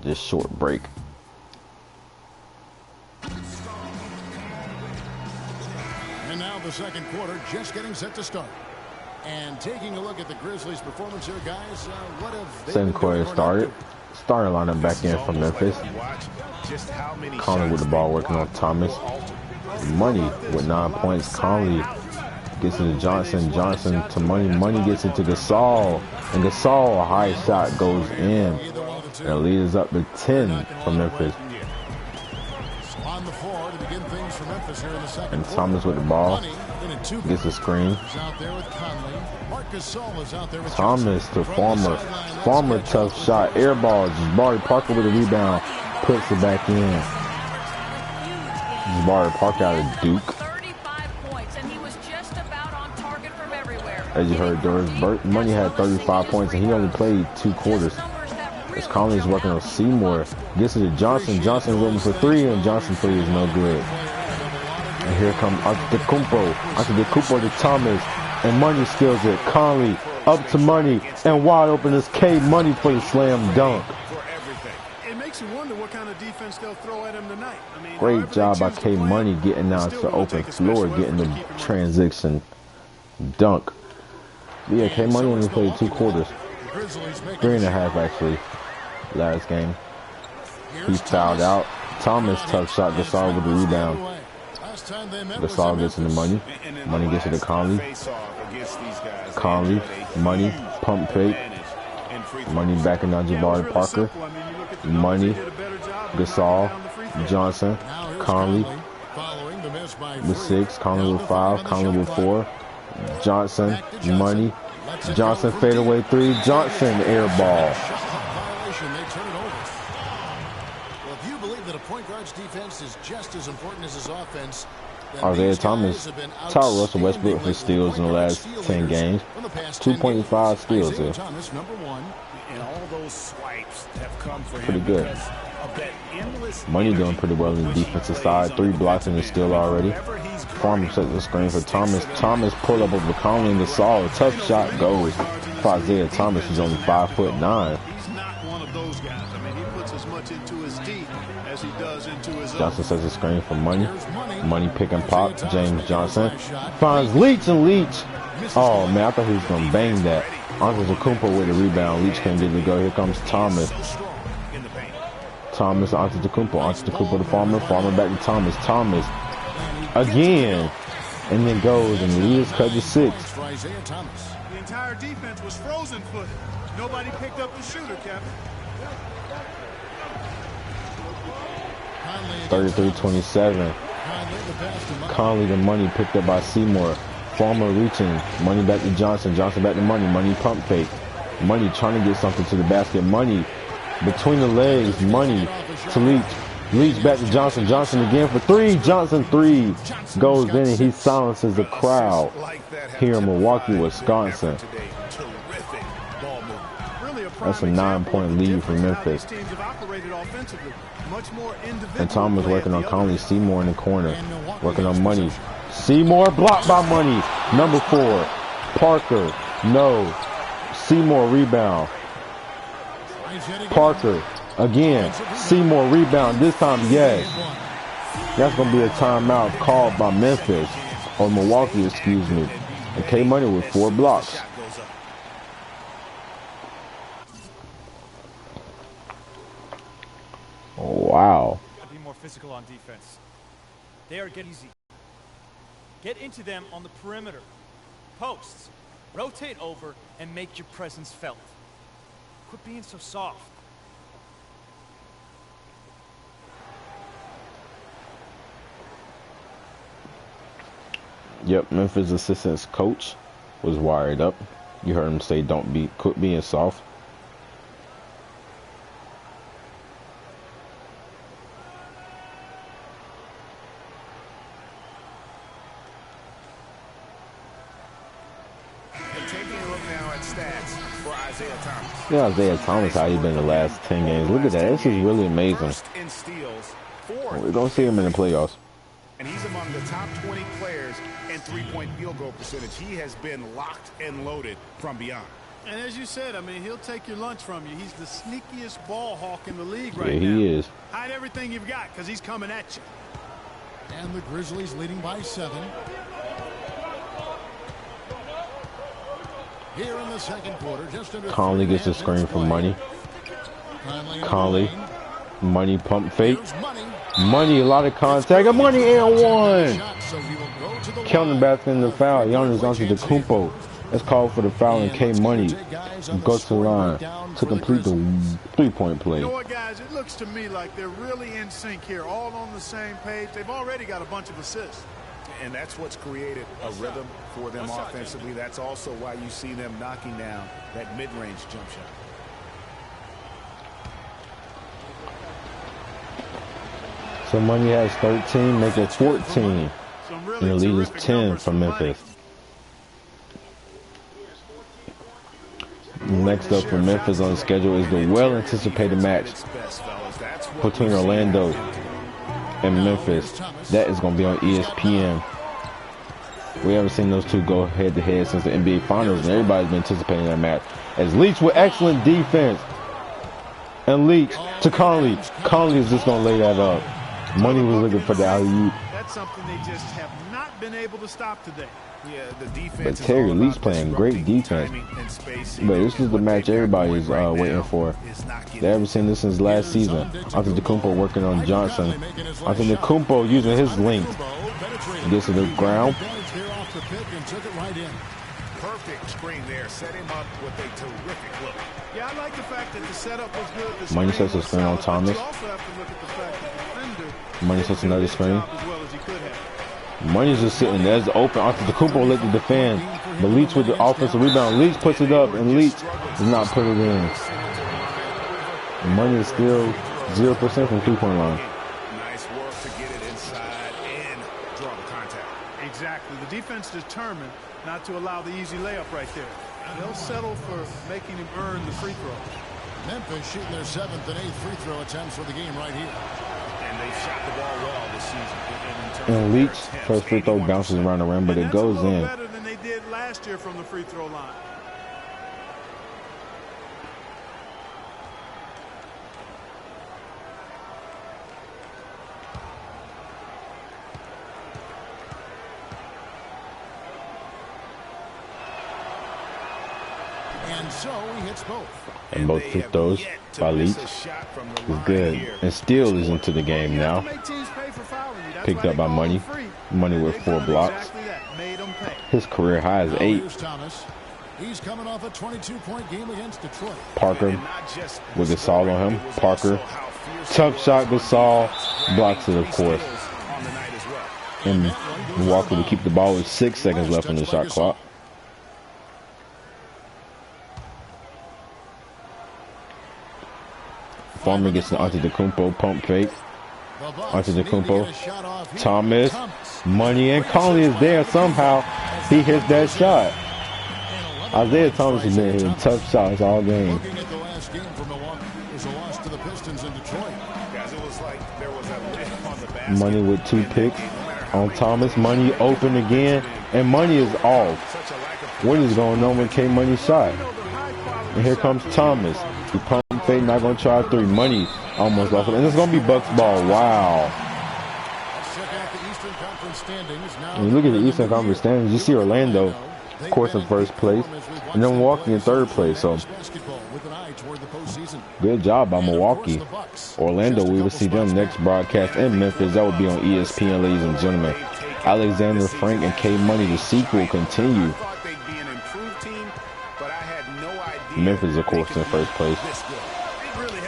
this short break. And now the second quarter just getting set to start. And taking a look at the Grizzlies' performance here, guys, what have they Second quarter started. Starting lineup back in from Memphis. Conley with the ball working on Thomas. Money with 9 points. Conley gets into Johnson. Johnson to Money. Money gets into Gasol. And Gasol, a high shot goes in. And leads up to 10 for Memphis. On the floor to begin things for Memphis here in the second And Thomas with the ball. Gets a screen. Thomas to Farmer. Farmer tough shot. Air ball. Jabari Parker with a rebound. Puts it back in. Jabari Parker out of Duke. As you heard, Doris Money had 35 points and he only played 2 quarters. As Conley's working on Seymour. Gets it to Johnson. Johnson looking for 3 and Johnson 3 is no good. And here comes Antetokounmpo. Antetokounmpo to Thomas. And Money steals it. Conley up to Money. And wide open is K. Money for the slam dunk. It makes you wonder what kind of defense they'll throw at him tonight. Great job by K. Money getting out to open floor, getting the transition dunk. Yeah, K. Money only played 2 quarters. 3.5 actually. Last game. He fouled out. Thomas tough shot. Gasol with the rebound. Gasol gets into Money. Money gets it to Conley. Conley. Money. Pump fake. Money backing down Jabari Parker. Money. Gasol. Johnson. Conley with 6. Conley with 5. Conley with 4. Johnson. Money. Johnson fadeaway 3. Johnson air ball. Defense is just as important as his offense. Isaiah Thomas tied Russell Westbrook for steals in the last 10 games. 2.5 steals here. Pretty good. Money doing pretty well on the defensive side. 3 blocks in the steal already. Farmer sets the screen for Thomas. Thomas pull up over Conley and Gasol. A tough shot goes for Isaiah Thomas. He's only 5'9". Johnson sets a screen for Money. Money pick and pop. James Johnson finds Leach and Leach. Oh man, I thought he was gonna bang that. Antetokounmpo with the rebound. Leach can't get it to go. Here comes Thomas. Thomas Antetokounmpo. Antetokounmpo to Farmer. Farmer back to Thomas. Thomas again, and then goes and leads cut to 6. The entire defense was frozen footed. Nobody picked up the shooter, Captain. 33-27. Conley to Money picked up by Seymour. Farmer reaching. Money back to Johnson. Johnson back to Money. Money pump fake. Money trying to get something to the basket. Money between the legs. Money to Leach. Leach back to Johnson. Johnson again for 3. Johnson 3 goes in and he silences the crowd here in Milwaukee, Wisconsin. That's a 9-point lead for Memphis. And Thomas working on Conley. Seymour in the corner. Working on Money. Seymour blocked by Money. Number 4. Parker. No. Seymour rebound. Parker. Again. Seymour rebound. This time, yes. That's going to be a timeout called by Memphis. Or Milwaukee, excuse me. And K Money with 4 blocks. Wow. Be more physical on defense. They are getting easy. Get into them on the perimeter. Posts. Rotate over and make your presence felt. Quit being so soft. Yep, Memphis assistant's coach was wired up. You heard him say, quit being soft. Yeah, Isaiah Thomas, how he been the last 10 games. Look at that. This is really amazing. We're going to see him in the playoffs. And he's among the top 20 players in three-point field goal percentage. He has been locked and loaded from beyond. And as you said, I mean, he'll take your lunch from you. He's the sneakiest ball hawk in the league Yeah, right now. he is. Hide everything you've got because he's coming at you. And the Grizzlies leading by 7. Here in the second quarter, just under Conley gets a screen from Money. Conley. Money pump fake. Money, a lot of contact. And Money and one. Counting back in the foul. Giannis Antetokounmpo. Let's call for the foul and K Money goes to the line to complete the three-point play. You know what, guys? It looks to me like they're really in sync here, all on the same page. They've already got a bunch of assists. And that's what's created a rhythm for them offensively. That's also why you see them knocking down that mid-range jump shot. So Money has 13, make it 14. And the lead is 10 for Memphis. Next up for Memphis on the schedule is the well-anticipated match between Orlando and Memphis. That is going to be on ESPN. We haven't seen those two go head-to-head since the NBA Finals, and everybody's been anticipating that match. As Leach with excellent defense. And Leach to Conley. Conley is just going to lay that up. Money was looking for the alley-oop. That's something they just have not been able to stop today. Yeah, the defense. But Terry Leach playing great defense. But this is the match everybody's waiting for. They haven't seen this since last season. Antetokounmpo working on Johnson. Antetokounmpo using his length. Gets to the ground. Perfect screen there. Set him up with a terrific look. Yeah, I like the fact that the setup was good. Money sets a screen on Thomas. Money sets another screen. Money's just sitting there. It's open. Antetokounmpo let the defend. But Leach with the offensive rebound. Leach puts it up, and Leach does not put it in. Money is still 0% from three-point line. Nice work to get it inside and draw the contact. Exactly. The defense determined not to allow the easy layup right there. They'll settle for making him earn the free throw. Memphis shooting their 7th and 8th free throw attempts for the game right here. And they shot the ball well this season. And Leach, first free throw bounces around the rim, but it goes in. Better than they did last year from the free throw line. And so he hits both. And both free throws by Leach is good. And Steele is into the game now. Picked up by Money. Money with 4 blocks. His career high is 8. He's coming off a 22-point game against Detroit. Parker with Gasol on him. Parker. Tough shot, Gasol. Blocks it, of course. And Milwaukee to keep the ball with 6 seconds left on the shot clock. Farmer gets an Antetokounmpo pump fake. Antetokounmpo, Thomas, Money, and Conley is there somehow. He hits that shot. Isaiah Thomas has been hitting tough shots all game. Looking at the last game for Milwaukee, it was a loss to the Pistons in Detroit. Guys, it was like there was a lift on the basket. Money with 2 picks on Thomas. Money open again, and Money is off. What is going on with K Money's shot? And here comes Thomas. He pump fake, not going to try 3. Money almost lost it. And it's going to be Bucks ball. Wow. When you look at the Eastern Conference standings, you see Orlando, of course, in first place, and then Milwaukee in third place. So, good job by Milwaukee. Orlando, we will see them next broadcast in Memphis. That will be on ESPN, ladies and gentlemen. Alexander Frank and K Money, the sequel, continue. Memphis, of course, in first place.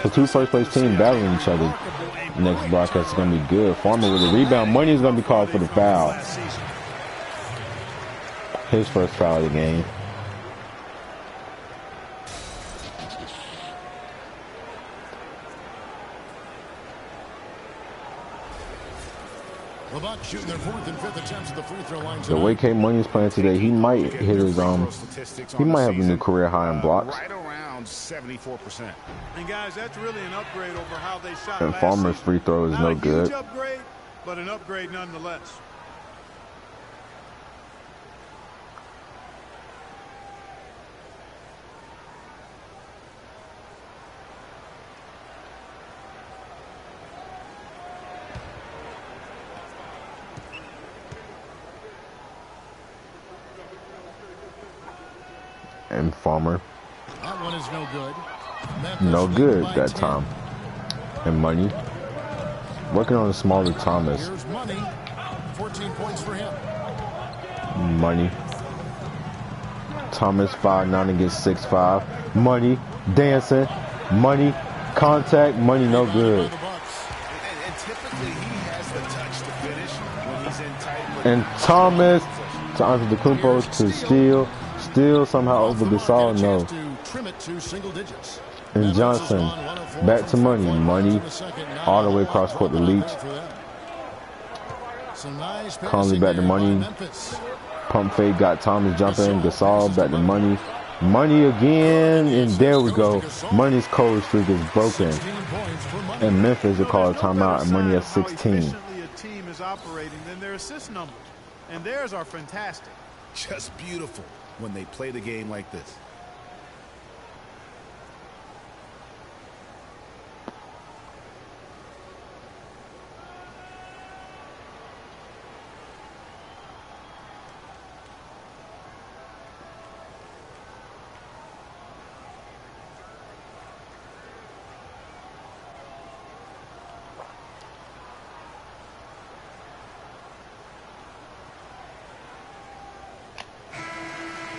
So 2 first-place teams battling each other. Next broadcast is going to be good. Farmer with a rebound. Money is going to be called for the foul. His first foul of the game. The Bucks shooting their 4th and 5th attempts at the free throw line. The way K Money is playing today, he might hit his he might have a new career high in blocks. Right around 74%. And guys, that's really an upgrade over how they shot And last Farmer's season. free throw is Not no a huge good. upgrade, but an upgrade nonetheless. And Farmer. That one is no good. Memphis No good by that 10. time. And Money. Working on a smaller Thomas. Here's Money. 14 points for him. Money. Thomas 5'9" against 6'5". Money. Dancing. Money. Contact. Money no good. And typically he has the touch to finish when he's in tight. And Thomas to Antetokounmpo to steal. Steal somehow over Gasol. No. And Johnson. Back to Money. Money. All the way across court to Leach. Conley back to Money. Pump fake got Thomas jumping. Gasol back to Money. Money again. And there we go. Money's cold streak is broken. And Memphis will call a timeout. And Money has 16. Efficiently a team is operating, then their assist numbers. And theirs are fantastic. Just beautiful when they play the game like this.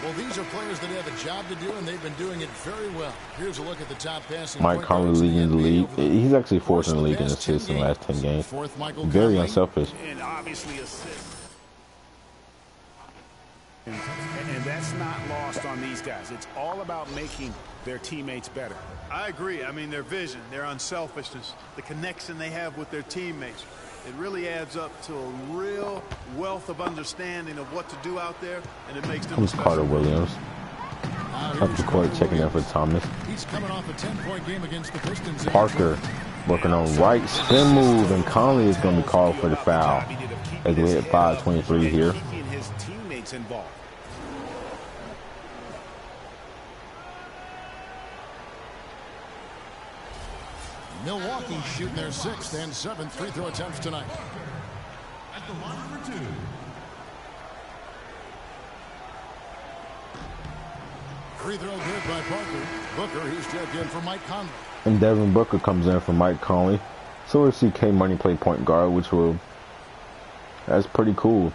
Well, these are players that have a job to do, and they've been doing it very well. Here's a look at the top passing. Mike Conley leading the league. He's actually fourth in the league in assists in the last 10 games. Very unselfish. And obviously assists. And that's not lost on these guys. It's all about making their teammates better. I agree. I mean, their vision, their unselfishness, the connection they have with their teammates. It really adds up to a real wealth of understanding of what to do out there, and it makes them Comes Carter Williams. Up the court, checking out for Thomas. He's coming off a 10-point game against the Pistons. Parker working on right spin move, and Conley is going to be called for the foul. As we hit 5:23 here. Keeping his teammates involved. Milwaukee shooting their 6th and 7th free throw attempts tonight. At the line for 2. Free throw good by Parker. Booker, he's checked in for Mike Conley. And Devin Booker comes in for Mike Conley. So we'll see K Money play point guard, that's pretty cool.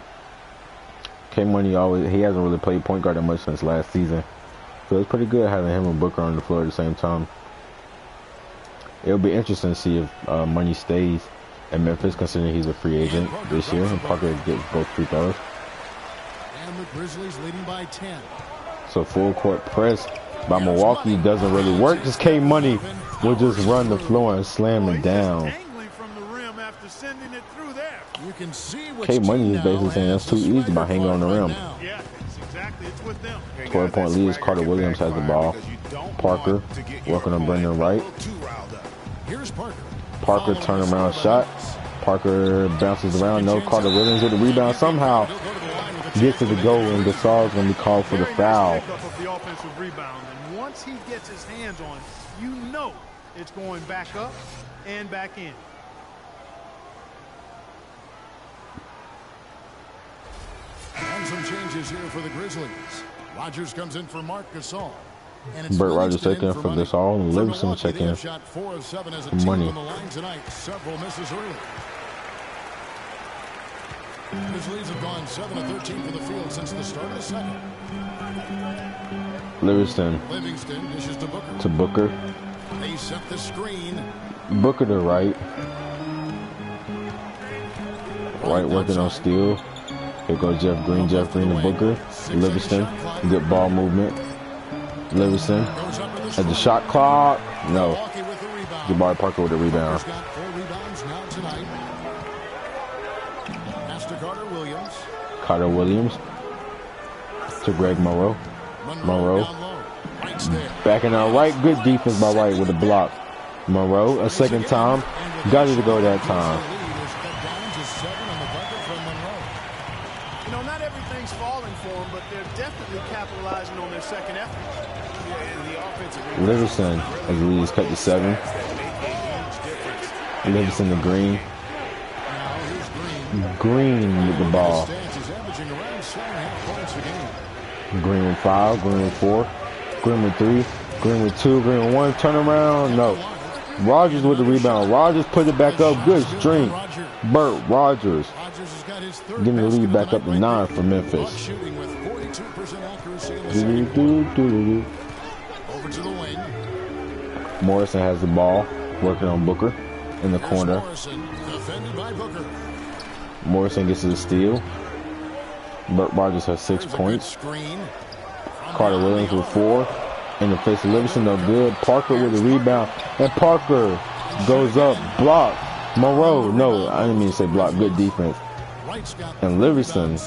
K Money he hasn't really played point guard that much since last season. So it's pretty good having him and Booker on the floor at the same time. It'll be interesting to see if Money stays at Memphis, considering he's a free agent this year, and Parker gets both free throws. And the Grizzlies leading by 10. So full court press by Milwaukee doesn't really work. Just K Money will just run the floor and slam it down. From the rim after sending it through there. You can see K Money is basically saying that's too easy by hanging on the rim. Yeah, exactly. It's with them. 12-point lead as Carter Williams has the ball. Parker working on Brendan Wright. Here's Parker. Parker turnaround shot. Parker bounces around. No, Carter Williams with the rebound. Somehow gets to the goal, and Gasol's going to be called for the foul. The offensive rebound, and once he gets his hands on it, you know it's going back up and back in. And some changes here for the Grizzlies. Rogers comes in for Marc Gasol. Burt Rogers taking for Gasol, and Livingston checking shot 4 of 7 as a for team Money. on the line tonight. Several misses early. Grizzlies have gone 7 of 13 from the field since the start of the second. Livingston dishes to Booker. to Booker. They set the screen. Booker to Wright. Wright working on steal. Here goes Jeff Green. Jeff Green to Booker. Livingston. Good ball movement. Livingston at the shot clock. No. Jabari Parker with the rebound. Parker's got 4 rebounds now tonight. Pass to Carter Williams. Carter Williams to Greg Monroe. Monroe Down low. Wright's there. backing out Wright. Good defense by Wright with a block. Monroe a second time. Got it to go that time. The lead is cut down to 7 on the bucket from Monroe. You know, not everything's falling for them, but they're definitely capitalizing on their second effort. Livingston as the lead is cut to 7. Livingston to Green. Now here's Green. Green with the ball. He's averaging around 7.5 points a game. Green with 5. Green with 4. Green with 3. Green with 2. Green with 1. Turn around. No. Rogers with the rebound. Rogers put it back up. Good string. Burt Rogers. Getting the lead back up to 9 for Memphis. Over to the wing. Morrison has the ball. Working on Booker in the corner. Defended by Booker. Morrison gets to the steal. Burt Rogers has 6 points. Carter Williams with 4. In the face of Livingston, no good. Parker with the rebound. And Parker goes up. Block. Monroe. No, I didn't mean to say block. Good defense. And Livingston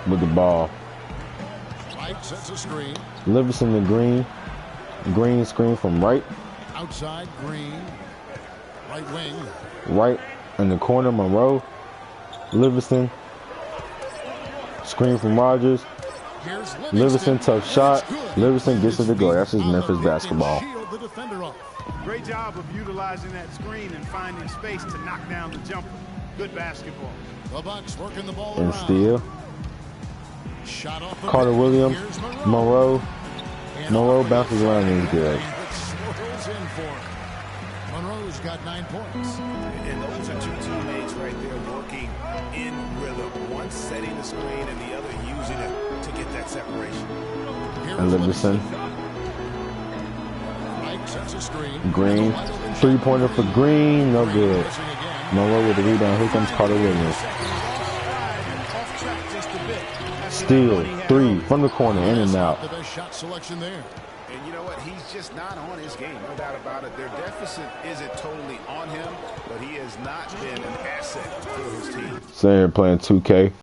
with the ball. Livingston to Green. Green screen from right. Outside Green. Right wing. Right in the corner, Monroe. Livingston. Screen from Rogers. Livingston, tough shot. Livingston gets it to go. That's just Memphis basketball. Great job of utilizing that screen and finding space to knock down the jumper. Good basketball. The Bucks working the ball And around. steal. Shot off Carter Williams. Monroe. Monroe bounces around and he's good. Monroe's got 9 points. And those are 2 teammates right there working in rhythm. One setting the screen and the other using it to get that separation. And Livingston. Green. 3-pointer for Green. No good. Monroe with the rebound. Here comes Carter Williams. Steal. 3 from the corner. In and out. The best shot selection there. And you know what? He's just not on his game. No doubt about it. Their deficit isn't totally on him, but he has not been an asset for his team. Sitting here playing 2K.